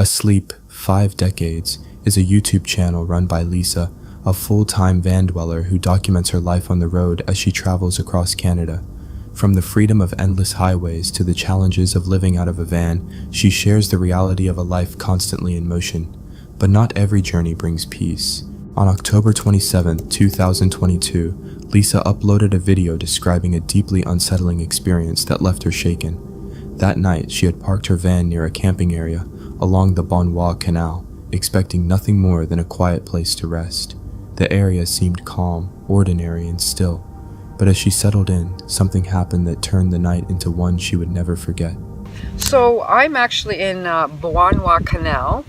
Asleep 5 Decades is a YouTube channel run by Lisa, a full-time van dweller who documents her life on the road as she travels across Canada. From the freedom of endless highways to the challenges of living out of a van, she shares the reality of a life constantly in motion. But not every journey brings peace. On October 27, 2022, Lisa uploaded a video describing a deeply unsettling experience that left her shaken. That night, she had parked her van near a camping area along the Bonnewa Canal, expecting nothing more than a quiet place to rest. The area seemed calm, ordinary, and still, but as she settled in, something happened that turned the night into one she would never forget. So I'm actually in Bonnewa Canal,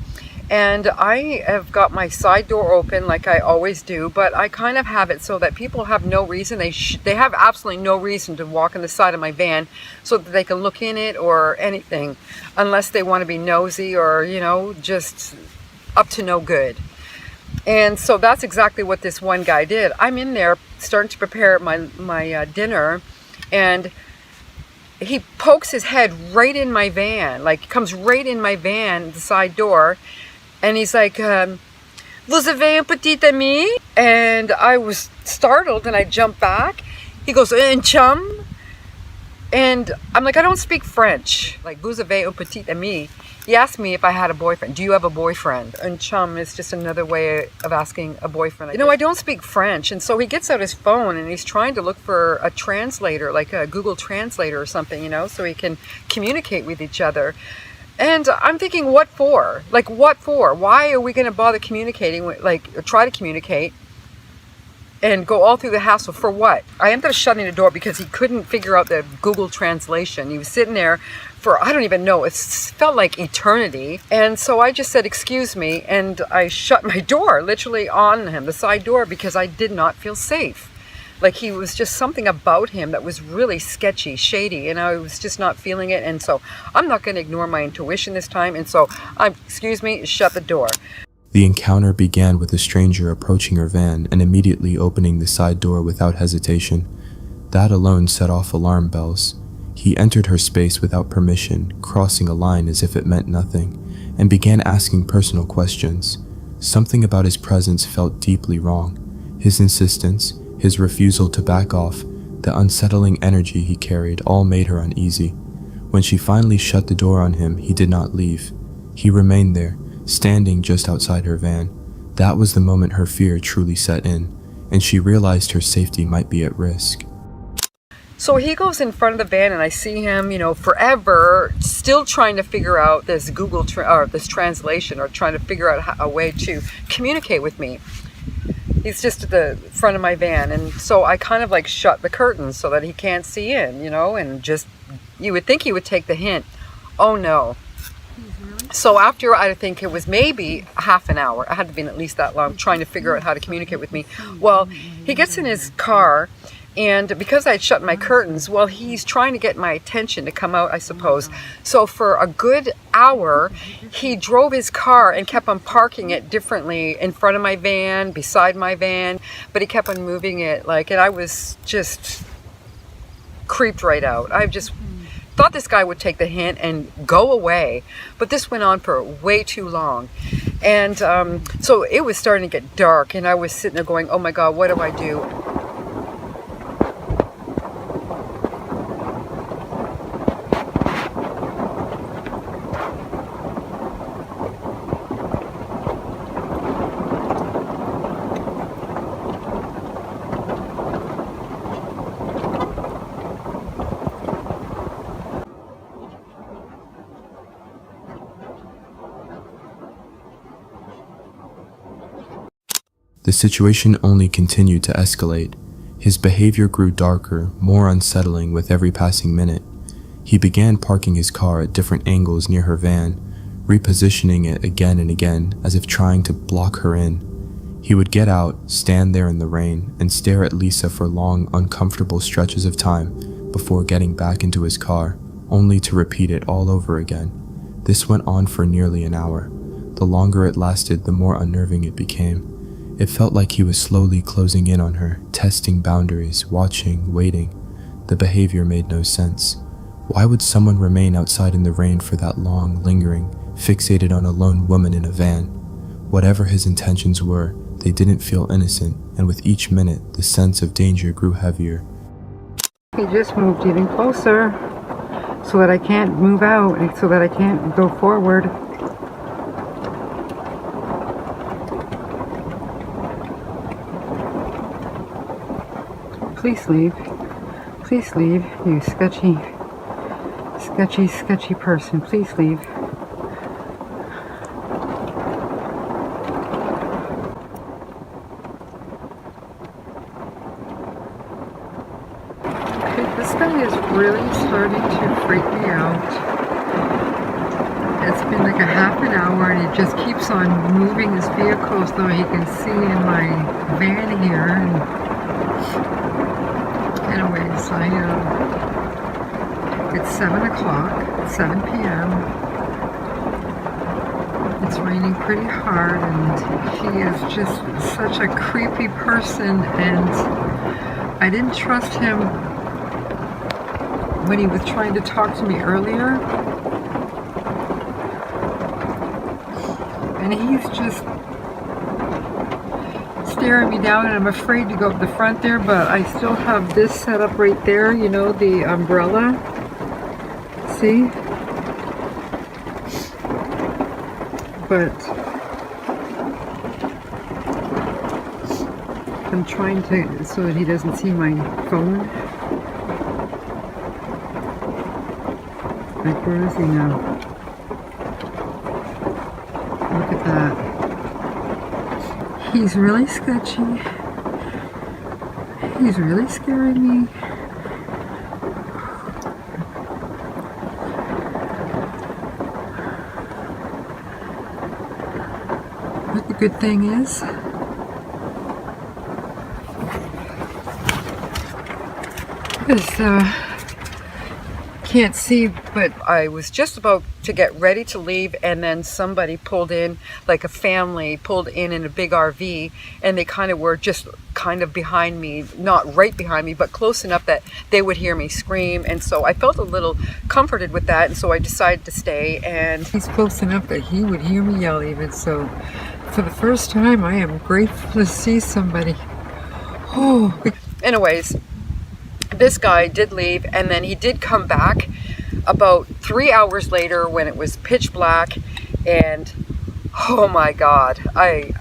and I have got my side door open like I always do, but I kind of have it so that people have no reason, they have absolutely no reason to walk on the side of my van so that they can look in it or anything, unless they want to be nosy or, just up to no good. And so that's exactly what this one guy did. I'm in there starting to prepare my dinner, and he pokes his head right in my van, comes right in my van, the side door, and he's like, "Vous avez un petit ami?" And I was startled and I jumped back. He goes, "Un chum?" And I'm like, I don't speak French. Like, "Vous avez un petit ami?" He asked me if I had a boyfriend. Do you have a boyfriend? Un chum is just another way of asking a boyfriend. I don't speak French. And so he gets out his phone and he's trying to look for a translator, like a Google Translator or something, so he can communicate with each other. And I'm thinking, what for? What for? Why are we going to bother communicating, or try to communicate and go all through the hassle for what? I ended up shutting the door because he couldn't figure out the Google translation. He was sitting there for, I don't even know, it felt like eternity. And so I just said, "Excuse me," and I shut my door literally on him, the side door, because I did not feel safe. He was just something about him that was really sketchy, shady, and I was just not feeling it. And so I'm not going to ignore my intuition this time. And so excuse me, shut the door. The encounter began with a stranger approaching her van and immediately opening the side door without hesitation. That alone set off alarm bells. He entered her space without permission, crossing a line as if it meant nothing, and began asking personal questions. Something about his presence felt deeply wrong. His insistence, his refusal to back off, the unsettling energy he carried all made her uneasy. When she finally shut the door on him, he did not leave. He remained there, standing just outside her van. That was the moment her fear truly set in, and she realized her safety might be at risk. So he goes in front of the van and I see him, forever still trying to figure out this this translation, or trying to figure out a way to communicate with me. He's just at the front of my van, and so I kind of shut the curtains so that he can't see in, and just, you would think he would take the hint. Oh no. So after, I think it was maybe half an hour, it had to be at least that long, trying to figure out how to communicate with me. Well, he gets in his car, and because I had shut my curtains, he's trying to get my attention to come out, I suppose. So for a good hour, he drove his car and kept on parking it differently in front of my van, beside my van, but he kept on moving it, and I was just creeped right out. I just thought this guy would take the hint and go away, but this went on for way too long. And so it was starting to get dark, and I was sitting there going, oh my God, what do I do? The situation only continued to escalate. His behavior grew darker, more unsettling with every passing minute. He began parking his car at different angles near her van, repositioning it again and again as if trying to block her in. He would get out, stand there in the rain, and stare at Lisa for long, uncomfortable stretches of time before getting back into his car, only to repeat it all over again. This went on for nearly an hour. The longer it lasted, the more unnerving it became. It felt like he was slowly closing in on her, testing boundaries, watching, waiting. The behavior made no sense. Why would someone remain outside in the rain for that long, lingering, fixated on a lone woman in a van. Whatever his intentions were, they didn't feel innocent, and with each minute, the sense of danger grew heavier. He just moved even closer so that I can't move out and so that I can't go forward. Please leave. Please leave, you sketchy person. Please leave. This guy is really starting to freak me out. It's been like a half an hour and he just keeps on moving his vehicle so he can see in my van here. And anyways, it's 7 o'clock, 7 p.m. It's raining pretty hard and he is just such a creepy person, and I didn't trust him when he was trying to talk to me earlier. And he's just staring me down, and I'm afraid to go up the front there, but I still have this set up right there, you know, the umbrella. See? But I'm trying to, so that he doesn't see my phone. Like, where is he now? Look at that. He's really sketchy. He's really scaring me. But the good thing is, can't see, but I was just about to get ready to leave, and then somebody pulled in, like a family pulled in a big RV, and they kind of were just kind of behind me, not right behind me, but close enough that they would hear me scream. And so I felt a little comforted with that, and so I decided to stay. And he's close enough that he would hear me yell even. So for the first time, I am grateful to see somebody. Oh, anyways, this guy did leave, and then he did come back about 3 hours later when it was pitch black. And oh my God, I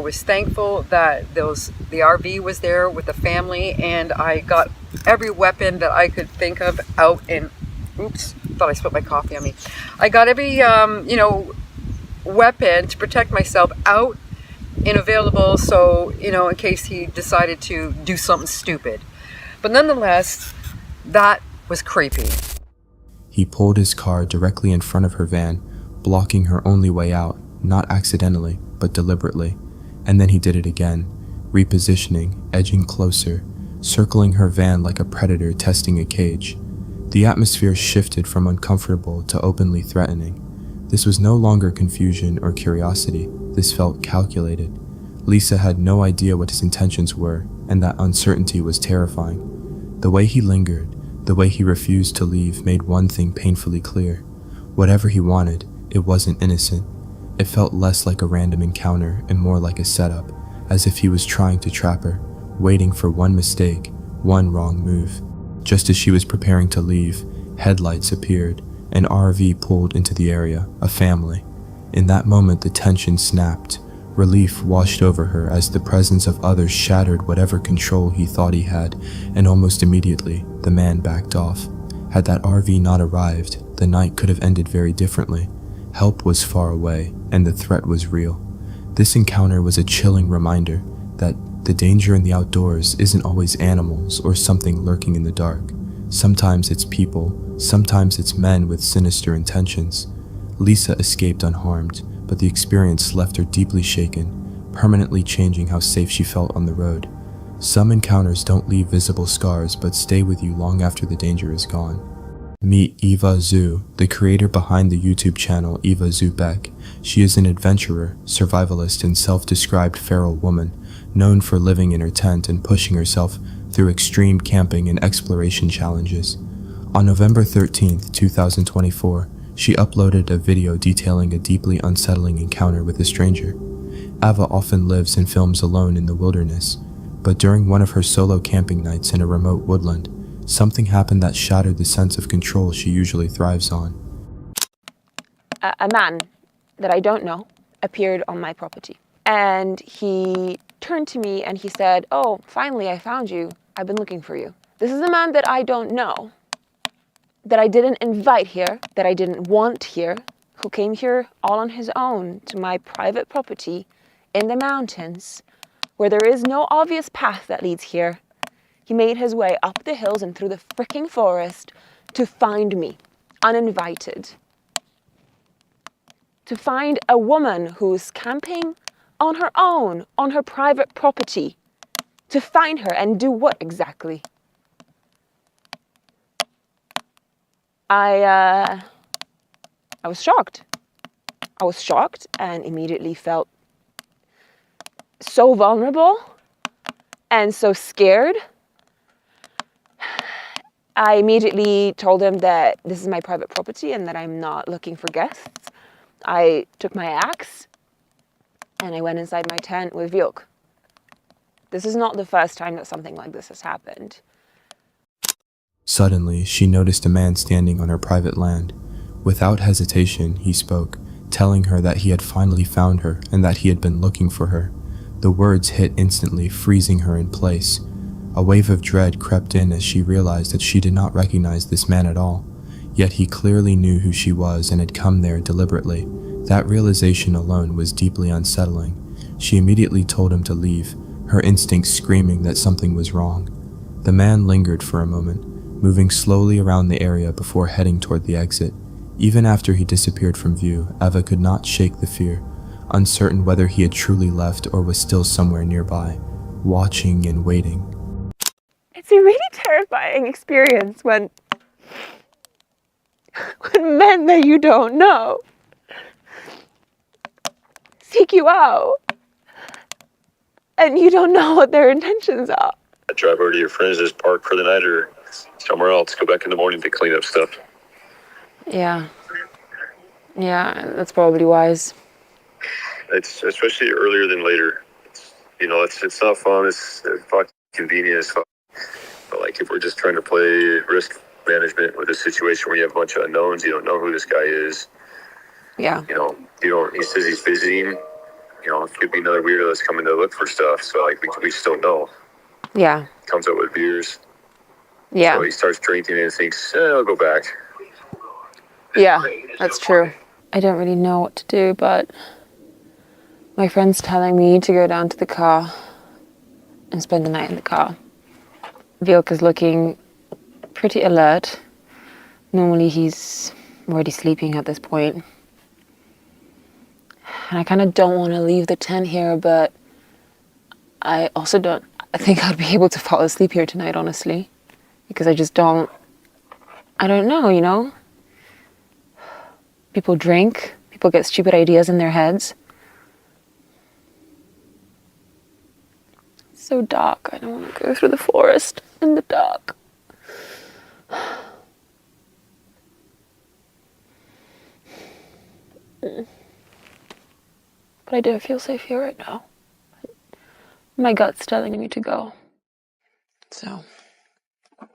was thankful that the RV was there with the family, and I got every weapon that I could think of out. And oops, thought I spilled my coffee on me. I got every weapon to protect myself out and available, so in case he decided to do something stupid. But nonetheless, that was creepy. He pulled his car directly in front of her van, blocking her only way out, not accidentally, but deliberately. And then he did it again, repositioning, edging closer, circling her van like a predator testing a cage. The atmosphere shifted from uncomfortable to openly threatening. This was no longer confusion or curiosity. This felt calculated. Lisa had no idea what his intentions were, and that uncertainty was terrifying. The way he lingered, the way he refused to leave made one thing painfully clear. Whatever he wanted, it wasn't innocent. It felt less like a random encounter and more like a setup, as if he was trying to trap her, waiting for one mistake, one wrong move. Just as she was preparing to leave, headlights appeared. An RV pulled into the area, a family. In that moment, the tension snapped. Relief washed over her as the presence of others shattered whatever control he thought he had, and almost immediately, the man backed off. Had that RV not arrived, the night could have ended very differently. Help was far away, and the threat was real. This encounter was a chilling reminder that the danger in the outdoors isn't always animals or something lurking in the dark. Sometimes it's people, sometimes it's men with sinister intentions. Lisa escaped unharmed, but the experience left her deeply shaken, permanently changing how safe she felt on the road. Some encounters don't leave visible scars but stay with you long after the danger is gone. Meet Eva Zhu, the creator behind the YouTube channel Eva Zhu Beck. She is an adventurer, survivalist, and self-described feral woman, known for living in her tent and pushing herself through extreme camping and exploration challenges. On November 13, 2024, She uploaded a video detailing a deeply unsettling encounter with a stranger. Ava often lives and films alone in the wilderness, but during one of her solo camping nights in a remote woodland, something happened that shattered the sense of control she usually thrives on. A man that I don't know appeared on my property, and he turned to me and he said, "Oh, finally I found you. I've been looking for you." This is a man that I don't know, that I didn't invite here, that I didn't want here, who came here all on his own to my private property in the mountains, where there is no obvious path that leads here. He made his way up the hills and through the freaking forest to find me, uninvited. To find a woman who's camping on her own, on her private property. To find her and do what exactly? I was shocked. I was shocked and immediately felt so vulnerable and so scared. I immediately told him that this is my private property and that I'm not looking for guests. I took my axe and I went inside my tent with Vilk. This is not the first time that something like this has happened. Suddenly, she noticed a man standing on her private land. Without hesitation, he spoke, telling her that he had finally found her and that he had been looking for her. The words hit instantly, freezing her in place. A wave of dread crept in as she realized that she did not recognize this man at all. Yet he clearly knew who she was and had come there deliberately. That realization alone was deeply unsettling. She immediately told him to leave, her instincts screaming that something was wrong. The man lingered for a moment, moving slowly around the area before heading toward the exit. Even after he disappeared from view, Ava could not shake the fear, uncertain whether he had truly left or was still somewhere nearby, watching and waiting. It's a really terrifying experience when men that you don't know seek you out and you don't know what their intentions are. Drive over to your friends' park for the night or somewhere else. Go back in the morning to clean up stuff. Yeah, that's probably wise. It's especially earlier than later. It's not fun. It's fucking convenient as fuck. But like, if we're just trying to play risk management with a situation where you have a bunch of unknowns, you don't know who this guy is. Yeah. He says he's visiting. It could be another weirdo that's coming to look for stuff. So like, we just don't know. Yeah. Comes up with beers. Yeah. So he starts drinking and thinks, I'll go back. Yeah, that's true. I don't really know what to do, but my friend's telling me to go down to the car and spend the night in the car. Vilk is looking pretty alert. Normally he's already sleeping at this point. And I kind of don't want to leave the tent here, but I think I'd be able to fall asleep here tonight, honestly. Because I don't know. People drink, people get stupid ideas in their heads. It's so dark, I don't want to go through the forest in the dark. But I don't feel safe here right now. My gut's telling me to go. So,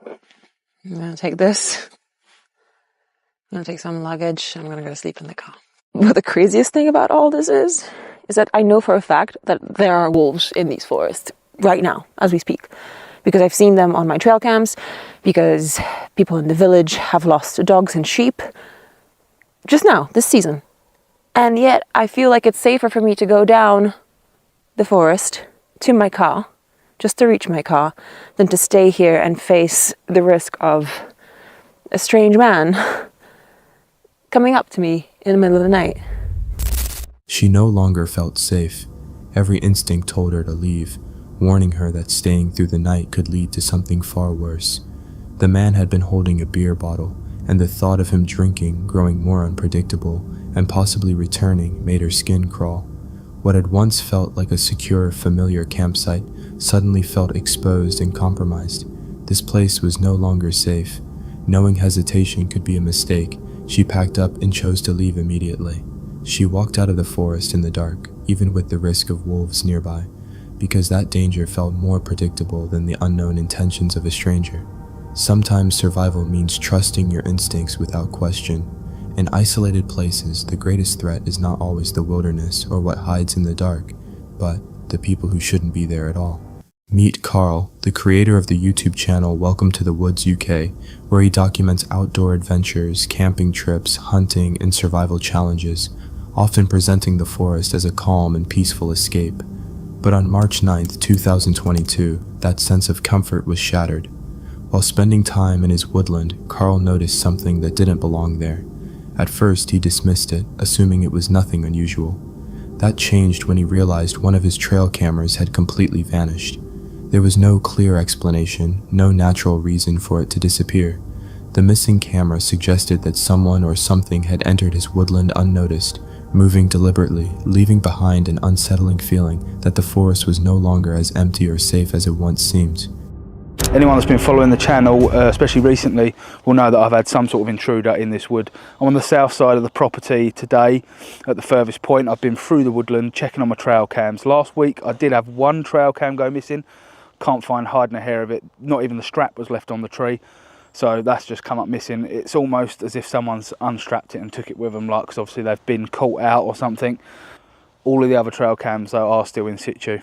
I'm gonna take this. I'm gonna take some luggage. I'm gonna go to sleep in the car. But the craziest thing about all this is that I know for a fact that there are wolves in these forests right now, as we speak. Because I've seen them on my trail cams, because people in the village have lost dogs and sheep just now, this season. And yet I feel like it's safer for me to go down the forest to my car, just to reach my car, than to stay here and face the risk of a strange man coming up to me in the middle of the night. She no longer felt safe. Every instinct told her to leave, warning her that staying through the night could lead to something far worse. The man had been holding a beer bottle, and the thought of him drinking, growing more unpredictable, and possibly returning made her skin crawl. What had once felt like a secure, familiar campsite suddenly felt exposed and compromised. This place was no longer safe. Knowing hesitation could be a mistake, She packed up and chose to leave immediately. She walked out of the forest in the dark, even with the risk of wolves nearby, because that danger felt more predictable than the unknown intentions of a stranger. Sometimes survival means trusting your instincts without question. In isolated places, the greatest threat is not always the wilderness or what hides in the dark, but the people who shouldn't be there at all. Meet Carl, the creator of the YouTube channel Welcome to the Woods UK, where he documents outdoor adventures, camping trips, hunting, and survival challenges, often presenting the forest as a calm and peaceful escape. But on March 9th, 2022, that sense of comfort was shattered. While spending time in his woodland, Carl noticed something that didn't belong there. At first, he dismissed it, assuming it was nothing unusual. That changed when he realized one of his trail cameras had completely vanished. There was no clear explanation, no natural reason for it to disappear. The missing camera suggested that someone or something had entered his woodland unnoticed, moving deliberately, leaving behind an unsettling feeling that the forest was no longer as empty or safe as it once seemed. Anyone that's been following the channel, especially recently, will know that I've had some sort of intruder in this wood. I'm on the south side of the property today at the furthest point. I've been through the woodland checking on my trail cams. Last week I did have one trail cam go missing. Can't find hiding a hair of it. Not even the strap was left on the tree. So that's just come up missing. It's almost as if someone's unstrapped it and took it with them, like, 'cause obviously they've been caught out or something. All of the other trail cams though are still in situ.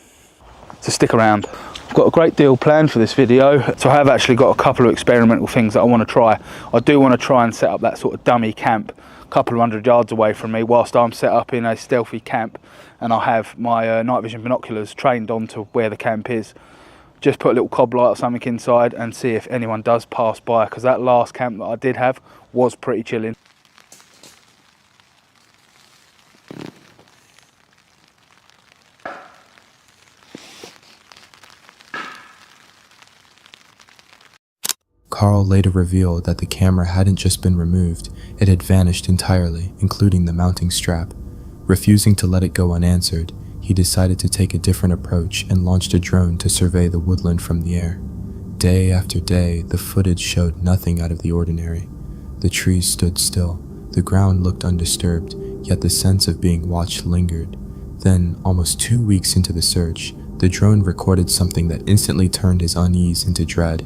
So stick around. I've got a great deal planned for this video. So I have actually got a couple of experimental things that I want to try. I do want to try and set up that sort of dummy camp a couple of 100 yards away from me whilst I'm set up in a stealthy camp, and I'll have my night vision binoculars trained onto where the camp is. Just put a little cob light or something inside and see if anyone does pass by, because that last camp that I did have was pretty chilling. Carl later revealed that the camera hadn't just been removed, it had vanished entirely, including the mounting strap. Refusing to let it go unanswered, he decided to take a different approach and launched a drone to survey the woodland from the air. Day after day, the footage showed nothing out of the ordinary. The trees stood still, the ground looked undisturbed, yet the sense of being watched lingered. Then, almost 2 weeks into the search, the drone recorded something that instantly turned his unease into dread.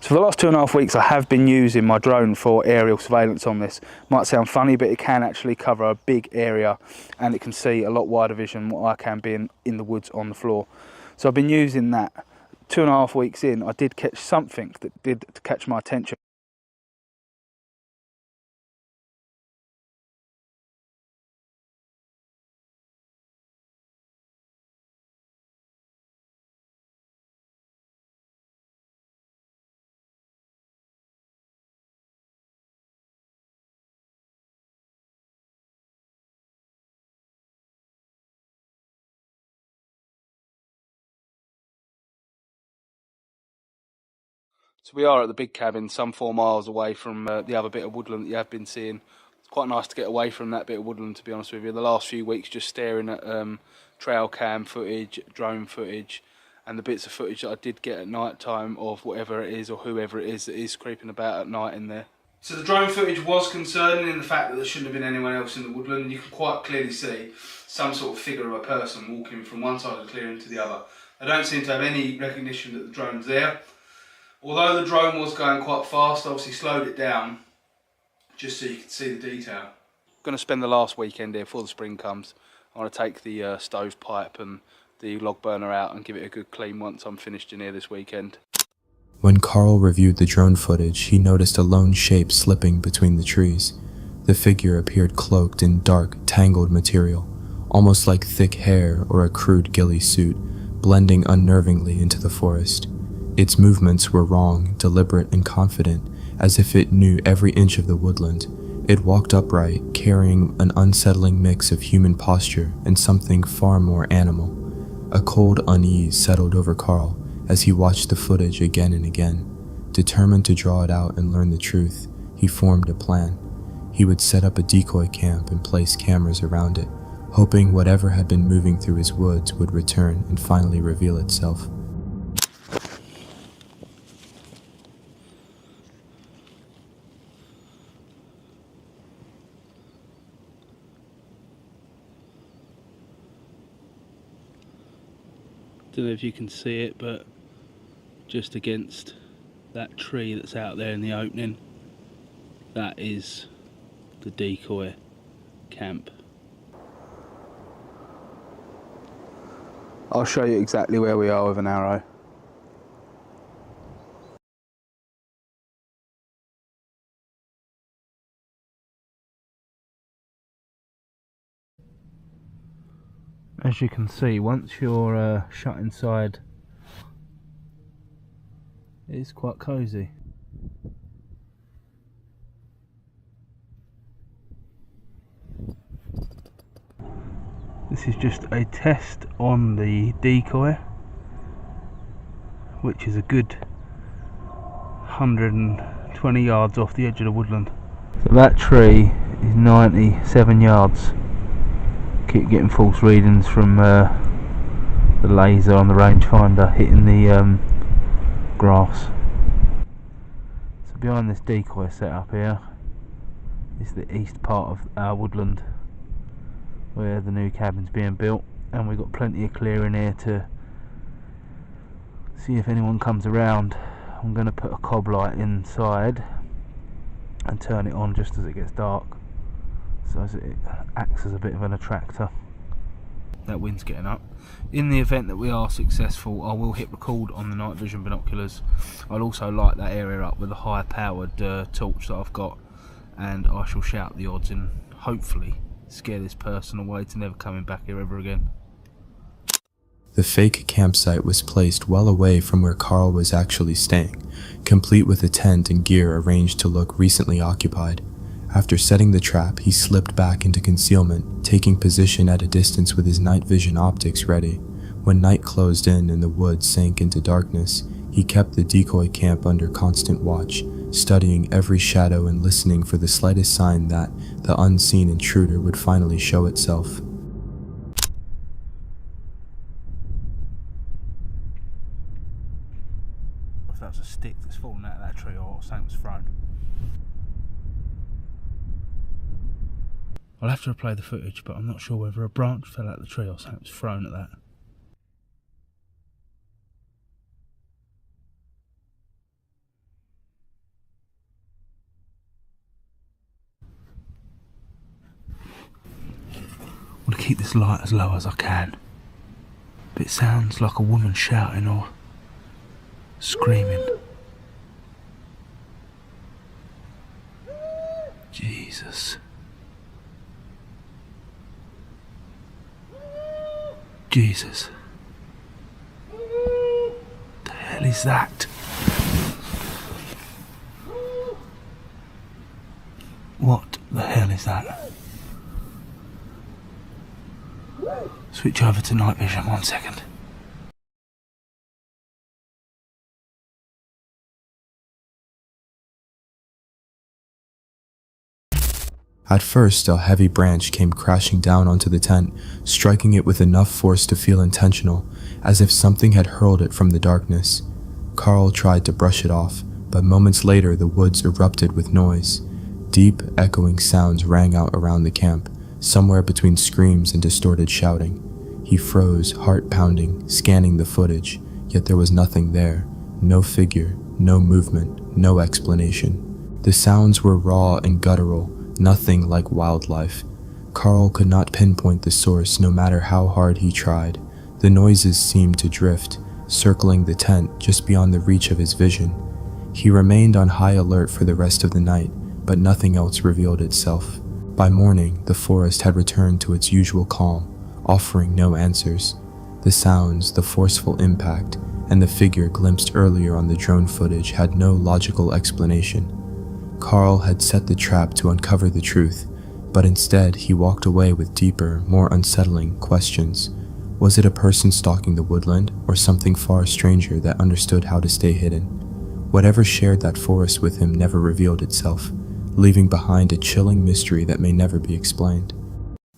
So for the last 2.5 weeks I have been using my drone for aerial surveillance on this. Might sound funny, but it can actually cover a big area and it can see a lot wider vision than what I can be in the woods on the floor. So I've been using that. 2.5 weeks in, I did catch something that did catch my attention. So we are at the big cabin, some 4 miles away from the other bit of woodland that you have been seeing. It's quite nice to get away from that bit of woodland, to be honest with you. The last few weeks just staring at trail cam footage, drone footage, and the bits of footage that I did get at night time of whatever it is or whoever it is that is creeping about at night in there. So the drone footage was concerning in the fact that there shouldn't have been anyone else in the woodland, and you can quite clearly see some sort of figure of a person walking from one side of the clearing to the other. I don't seem to have any recognition that the drone's there. Although the drone was going quite fast, I obviously slowed it down just so you could see the detail. I'm going to spend the last weekend here before the spring comes. I want to take the stovepipe and the log burner out and give it a good clean once I'm finished in here this weekend. When Carl reviewed the drone footage, he noticed a lone shape slipping between the trees. The figure appeared cloaked in dark, tangled material, almost like thick hair or a crude ghillie suit, blending unnervingly into the forest. Its movements were wrong, deliberate, and confident, as if it knew every inch of the woodland. It walked upright, carrying an unsettling mix of human posture and something far more animal. A cold unease settled over Carl as he watched the footage again and again. Determined to draw it out and learn the truth, he formed a plan. He would set up a decoy camp and place cameras around it, hoping whatever had been moving through his woods would return and finally reveal itself. Don't know if you can see it, but just against that tree that's out there in the opening, that is the decoy camp. I'll show you exactly where we are with an arrow. As you can see, once you're shut inside, it is quite cosy. This is just a test on the decoy, which is a good 120 yards off the edge of the woodland. So that tree is 97 yards. Keep getting false readings from the laser on the rangefinder hitting the grass. So behind this decoy setup here is the east part of our woodland where the new cabin's being built, and we've got plenty of clearing here to see if anyone comes around. I'm going to put a cob light inside and turn it on just as it gets dark, so as it acts as a bit of an attractor. That wind's getting up. In the event that we are successful, I will hit record on the night vision binoculars. I'll also light that area up with a high powered torch that I've got, and I shall shout the odds and hopefully scare this person away to never coming back here ever again. The fake campsite was placed well away from where Carl was actually staying, complete with a tent and gear arranged to look recently occupied. After setting the trap, he slipped back into concealment, taking position at a distance with his night vision optics ready. When night closed in and the woods sank into darkness, he kept the decoy camp under constant watch, studying every shadow and listening for the slightest sign that the unseen intruder would finally show itself. If that was a stick that's fallen out of that tree or something was thrown. I'll have to replay the footage, but I'm not sure whether a branch fell out of the tree or something was thrown at that. I want to keep this light as low as I can, but it sounds like a woman shouting or screaming. Jesus. Jesus. The hell is that? What the hell is that? Switch over to night vision 1 second. At first, a heavy branch came crashing down onto the tent, striking it with enough force to feel intentional, as if something had hurled it from the darkness. Carl tried to brush it off, but moments later the woods erupted with noise. Deep, echoing sounds rang out around the camp, somewhere between screams and distorted shouting. He froze, heart pounding, scanning the footage, yet there was nothing there. No figure, no movement, no explanation. The sounds were raw and guttural, nothing like wildlife. Carl could not pinpoint the source no matter how hard he tried. The noises seemed to drift, circling the tent just beyond the reach of his vision. He remained on high alert for the rest of the night, but nothing else revealed itself. By morning, the forest had returned to its usual calm, offering no answers. The sounds, the forceful impact, and the figure glimpsed earlier on the drone footage had no logical explanation. Carl had set the trap to uncover the truth, but instead he walked away with deeper, more unsettling questions. Was it a person stalking the woodland, or something far stranger that understood how to stay hidden? Whatever shared that forest with him never revealed itself, leaving behind a chilling mystery that may never be explained.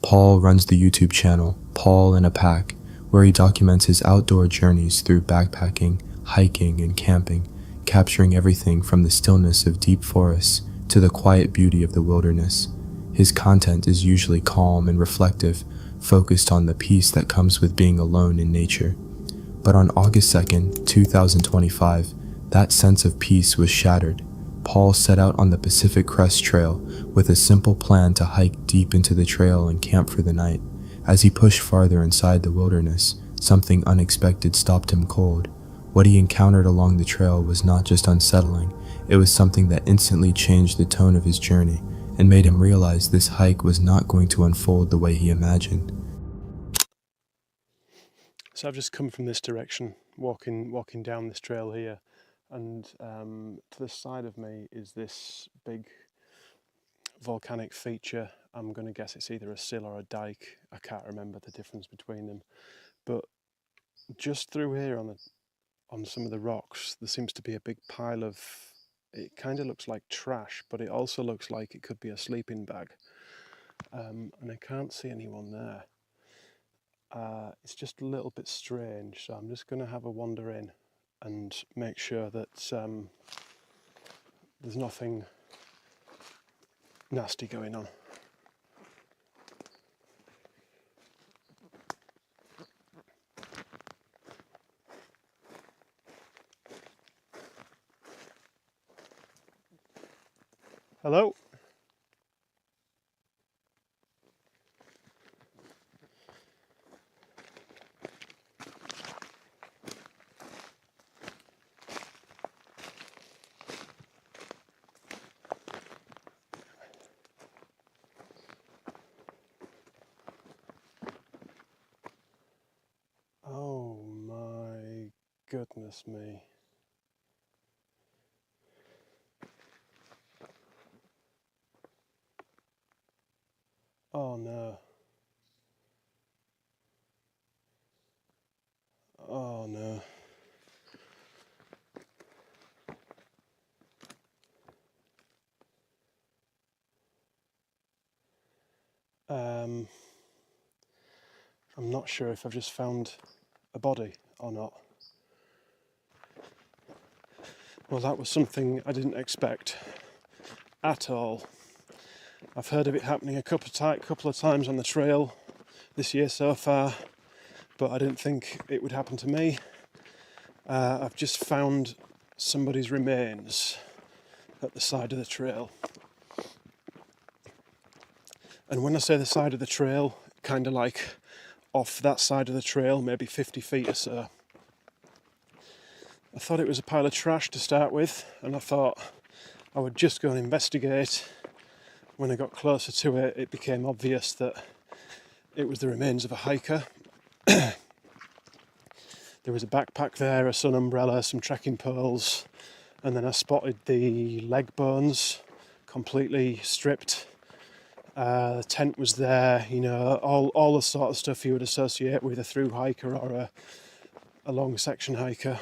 Paul runs the YouTube channel, Paul in a Pack, where he documents his outdoor journeys through backpacking, hiking, and camping, capturing everything from the stillness of deep forests to the quiet beauty of the wilderness. His content is usually calm and reflective, focused on the peace that comes with being alone in nature. But on August 2nd, 2025, that sense of peace was shattered. Paul set out on the Pacific Crest Trail with a simple plan to hike deep into the trail and camp for the night. As he pushed farther inside the wilderness, something unexpected stopped him cold. What he encountered along the trail was not just unsettling, it was something that instantly changed the tone of his journey and made him realize this hike was not going to unfold the way he imagined. So I've just come from this direction, walking down this trail here, and to the side of me is this big volcanic feature. I'm going to guess it's either a sill or a dike. I can't remember the difference between them. But just through here on some of the rocks, there seems to be a big pile of, it kind of looks like trash, but it also looks like it could be a sleeping bag. And I can't see anyone there. It's just a little bit strange, so I'm just going to have a wander in and make sure that there's nothing nasty going on. Hello? Oh my goodness me. Oh no. Oh no. I'm not sure if I've just found a body or not. Well, that was something I didn't expect at all. I've heard of it happening a couple of times on the trail this year so far, but I didn't think it would happen to me. I've just found somebody's remains at the side of the trail. And when I say the side of the trail, kind of like off that side of the trail, maybe 50 feet or so. I thought it was a pile of trash to start with, and I thought I would just go and investigate. When I got closer to it, it became obvious that it was the remains of a hiker. There was a backpack there, a sun umbrella, some trekking poles, and then I spotted the leg bones completely stripped. The tent was there, you know, all the sort of stuff you would associate with a through hiker or a long section hiker.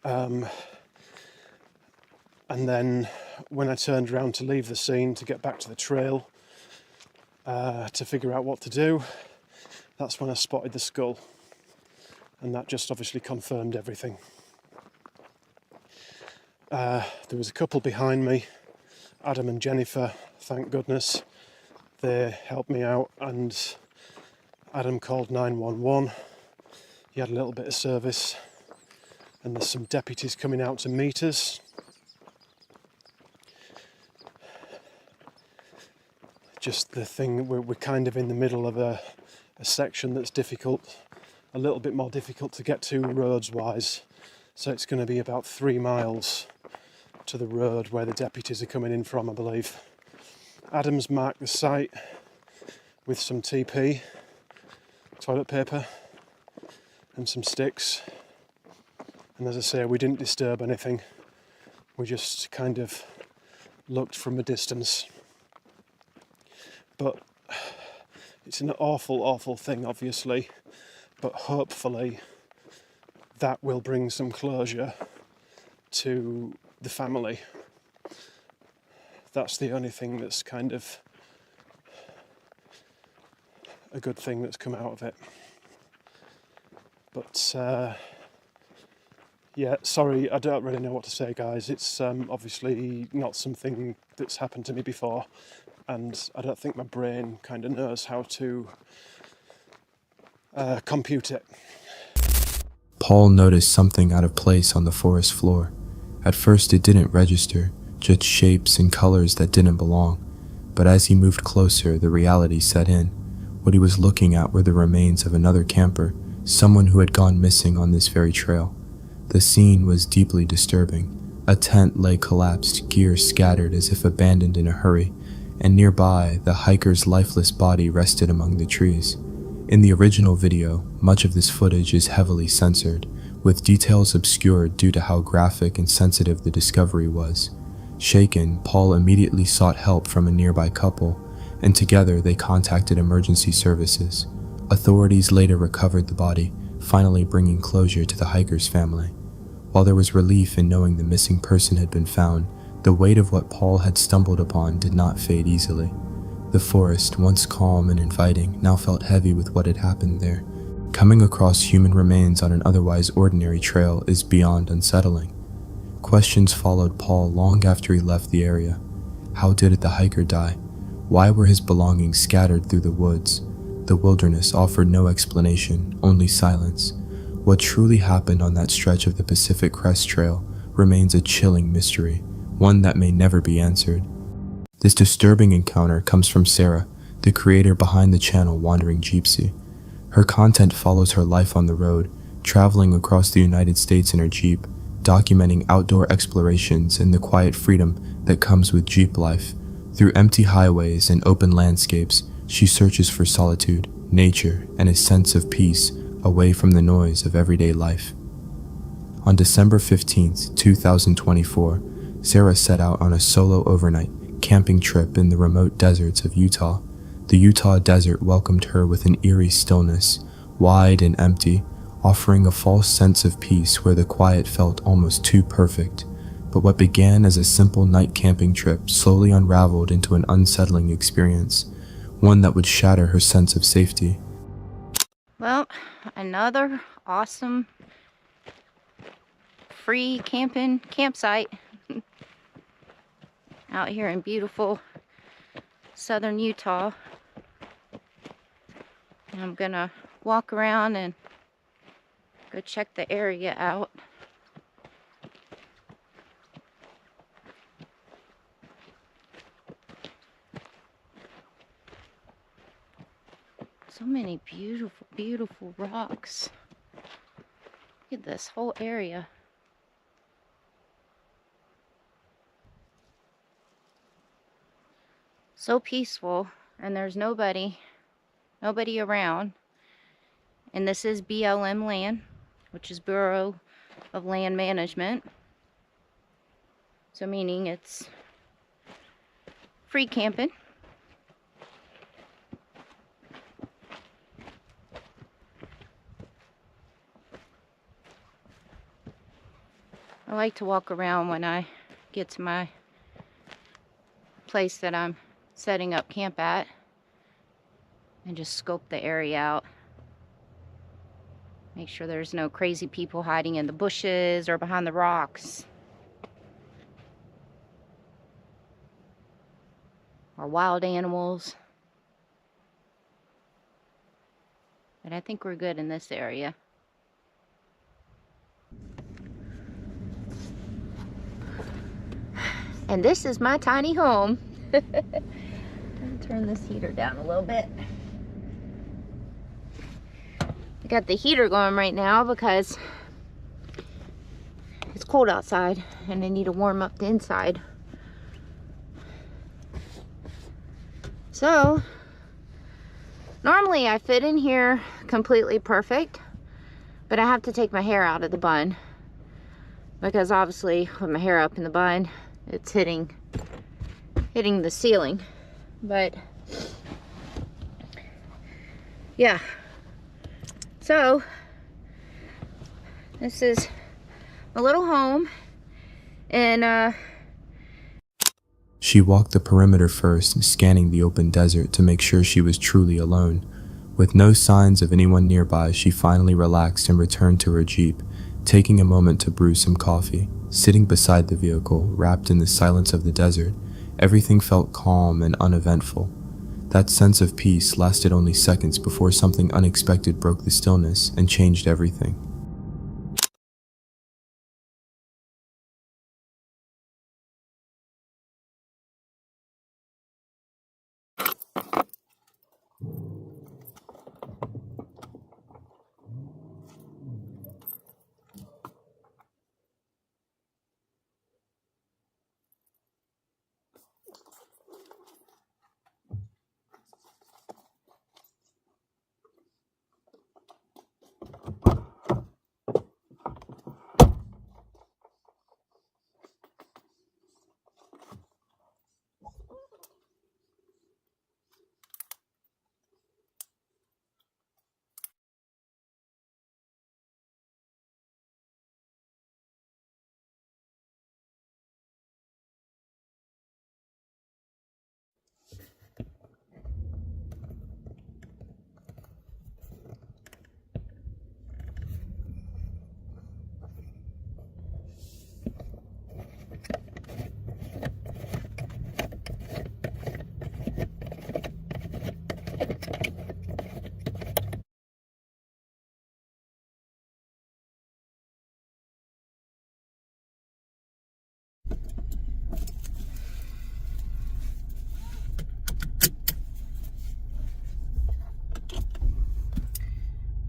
And then when I turned around to leave the scene to get back to the trail to figure out what to do, that's when I spotted the skull, and that just obviously confirmed everything. There was a couple behind me, Adam and Jennifer, thank goodness. They helped me out, and Adam called 911. He had a little bit of service, and there's some deputies coming out to meet us. Just the thing, we're kind of in the middle of a section that's difficult, a little bit more difficult to get to roads-wise. So it's going to be about 3 miles to the road where the deputies are coming in from, I believe. Adam's marked the site with some TP, toilet paper, and some sticks. And as I say, we didn't disturb anything. We just kind of looked from a distance. But it's an awful, awful thing, obviously. But hopefully that will bring some closure to the family. That's the only thing that's kind of a good thing that's come out of it. But yeah, sorry, I don't really know what to say, guys. It's obviously not something that's happened to me before, and I don't think my brain kind of knows how to compute it. Paul noticed something out of place on the forest floor. At first it didn't register, just shapes and colors that didn't belong. But as he moved closer, the reality set in. What he was looking at were the remains of another camper, someone who had gone missing on this very trail. The scene was deeply disturbing. A tent lay collapsed, gear scattered as if abandoned in a hurry, and nearby, the hiker's lifeless body rested among the trees. In the original video, much of this footage is heavily censored, with details obscured due to how graphic and sensitive the discovery was. Shaken, Paul immediately sought help from a nearby couple, and together they contacted emergency services. Authorities later recovered the body, finally bringing closure to the hiker's family. While there was relief in knowing the missing person had been found, the weight of what Paul had stumbled upon did not fade easily. The forest, once calm and inviting, now felt heavy with what had happened there. Coming across human remains on an otherwise ordinary trail is beyond unsettling. Questions followed Paul long after he left the area. How did the hiker die? Why were his belongings scattered through the woods? The wilderness offered no explanation, only silence. What truly happened on that stretch of the Pacific Crest Trail remains a chilling mystery, one that may never be answered. This disturbing encounter comes from Sarah, the creator behind the channel Wandering Jeepsy. Her content follows her life on the road, traveling across the United States in her Jeep, documenting outdoor explorations and the quiet freedom that comes with Jeep life. Through empty highways and open landscapes, she searches for solitude, nature, and a sense of peace away from the noise of everyday life. On December 15th, 2024, Sarah set out on a solo overnight camping trip in the remote deserts of Utah. The Utah desert welcomed her with an eerie stillness, wide and empty, offering a false sense of peace where the quiet felt almost too perfect. But what began as a simple night camping trip slowly unraveled into an unsettling experience, one that would shatter her sense of safety. Well, another awesome free campsite out here in beautiful southern Utah. And I'm gonna walk around and go check the area out. So many beautiful, beautiful rocks. Look at this whole area. So peaceful, and there's nobody around. And this is BLM land, which is Bureau of Land Management. So meaning it's free camping. I like to walk around when I get to my place that I'm setting up camp at and just scope the area out. Make sure there's no crazy people hiding in the bushes or behind the rocks. Or wild animals. But I think we're good in this area. And this is my tiny home. Turn this heater down a little bit. I got the heater going right now because it's cold outside and I need to warm up the inside. So, normally I fit in here completely perfect, but I have to take my hair out of the bun because obviously with my hair up in the bun, it's hitting the ceiling. But yeah, so this is a little home, and She walked the perimeter first, scanning the open desert to make sure she was truly alone. With no signs of anyone nearby, she finally relaxed and returned to her Jeep, taking a moment to brew some coffee. Sitting beside the vehicle, wrapped in the silence of the desert, everything felt calm and uneventful. That sense of peace lasted only seconds before something unexpected broke the stillness and changed everything.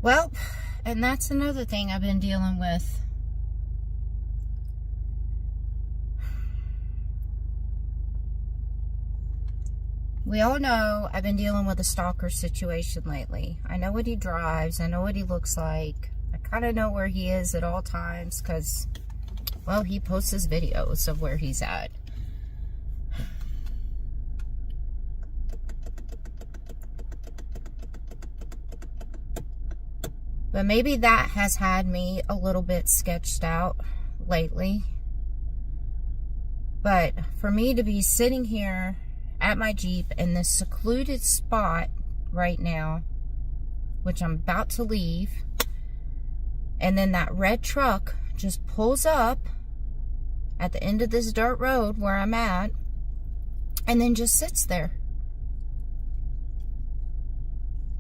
Well, and that's another thing I've been dealing with. We all know I've been dealing with a stalker situation lately. I know what he drives. I know what he looks like. I kind of know where he is at all times because, well, he posts his videos of where he's at. But maybe that has had me a little bit sketched out lately. But for me to be sitting here at my Jeep in this secluded spot right now, which I'm about to leave, and then that red truck just pulls up at the end of this dirt road where I'm at, and then just sits there.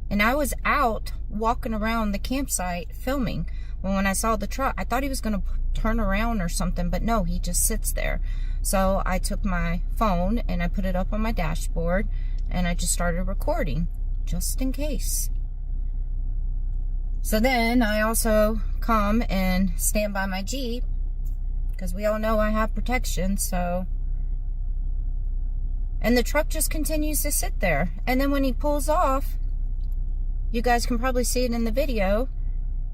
And I was out walking around the campsite filming when I saw the truck. I thought he was going to turn around or something, but no, he just sits there. So I took my phone and I put it up on my dashboard and I just started recording just in case. So then I also come and stand by my Jeep because we all know I have protection, so. And the truck just continues to sit there. And then when he pulls off, you guys can probably see it in the video,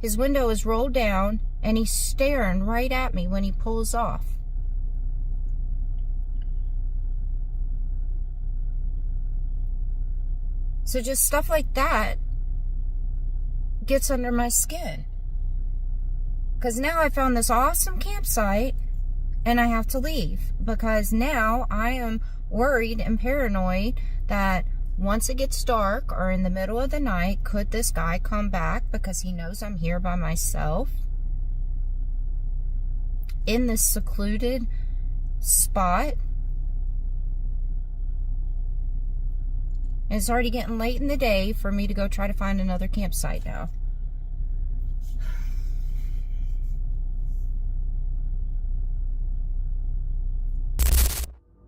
his window is rolled down and he's staring right at me when he pulls off. So just stuff like that gets under my skin. Because now I found this awesome campsite and I have to leave. Because now I am worried and paranoid that once it gets dark or in the middle of the night, could this guy come back because he knows I'm here by myself in this secluded spot? And it's already getting late in the day for me to go try to find another campsite now.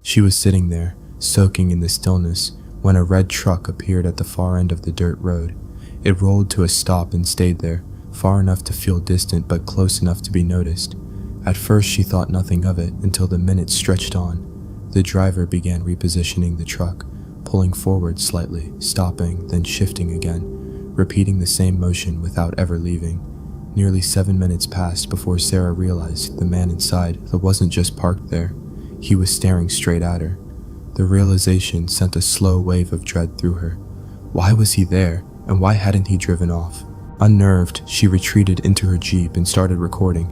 She was sitting there, soaking in the stillness, when a red truck appeared at the far end of the dirt road. It rolled to a stop and stayed there, far enough to feel distant but close enough to be noticed. At first she thought nothing of it until the minutes stretched on. The driver began repositioning the truck, pulling forward slightly, stopping, then shifting again, repeating the same motion without ever leaving. Nearly 7 minutes passed before Sarah realized the man inside wasn't just parked there. He was staring straight at her. The realization sent a slow wave of dread through her. Why was he there, and why hadn't he driven off? Unnerved, she retreated into her Jeep and started recording.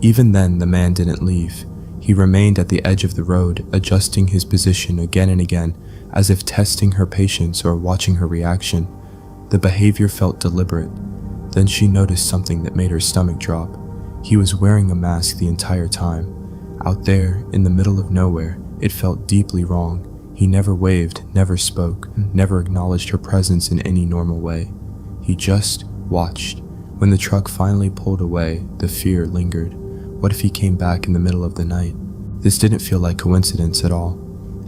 Even then, the man didn't leave. He remained at the edge of the road, adjusting his position again and again, as if testing her patience or watching her reaction. The behavior felt deliberate. Then she noticed something that made her stomach drop. He was wearing a mask the entire time. Out there, in the middle of nowhere, it felt deeply wrong. He never waved, never spoke, never acknowledged her presence in any normal way. He just watched. When the truck finally pulled away, the fear lingered. What if he came back in the middle of the night? This didn't feel like coincidence at all.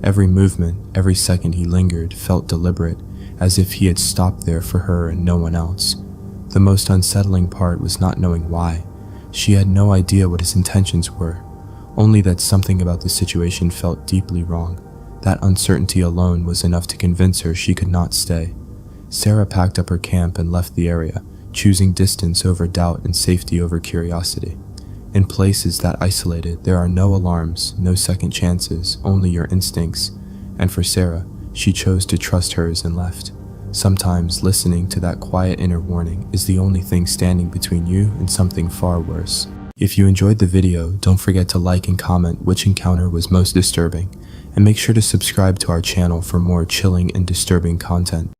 Every movement, every second he lingered felt deliberate, as if he had stopped there for her and no one else. The most unsettling part was not knowing why. She had no idea what his intentions were, only that something about the situation felt deeply wrong. That uncertainty alone was enough to convince her she could not stay. Sarah packed up her camp and left the area, choosing distance over doubt and safety over curiosity. In places that isolated, there are no alarms, no second chances, only your instincts. And for Sarah, she chose to trust hers and left. Sometimes listening to that quiet inner warning is the only thing standing between you and something far worse. If you enjoyed the video, don't forget to like and comment which encounter was most disturbing, and make sure to subscribe to our channel for more chilling and disturbing content.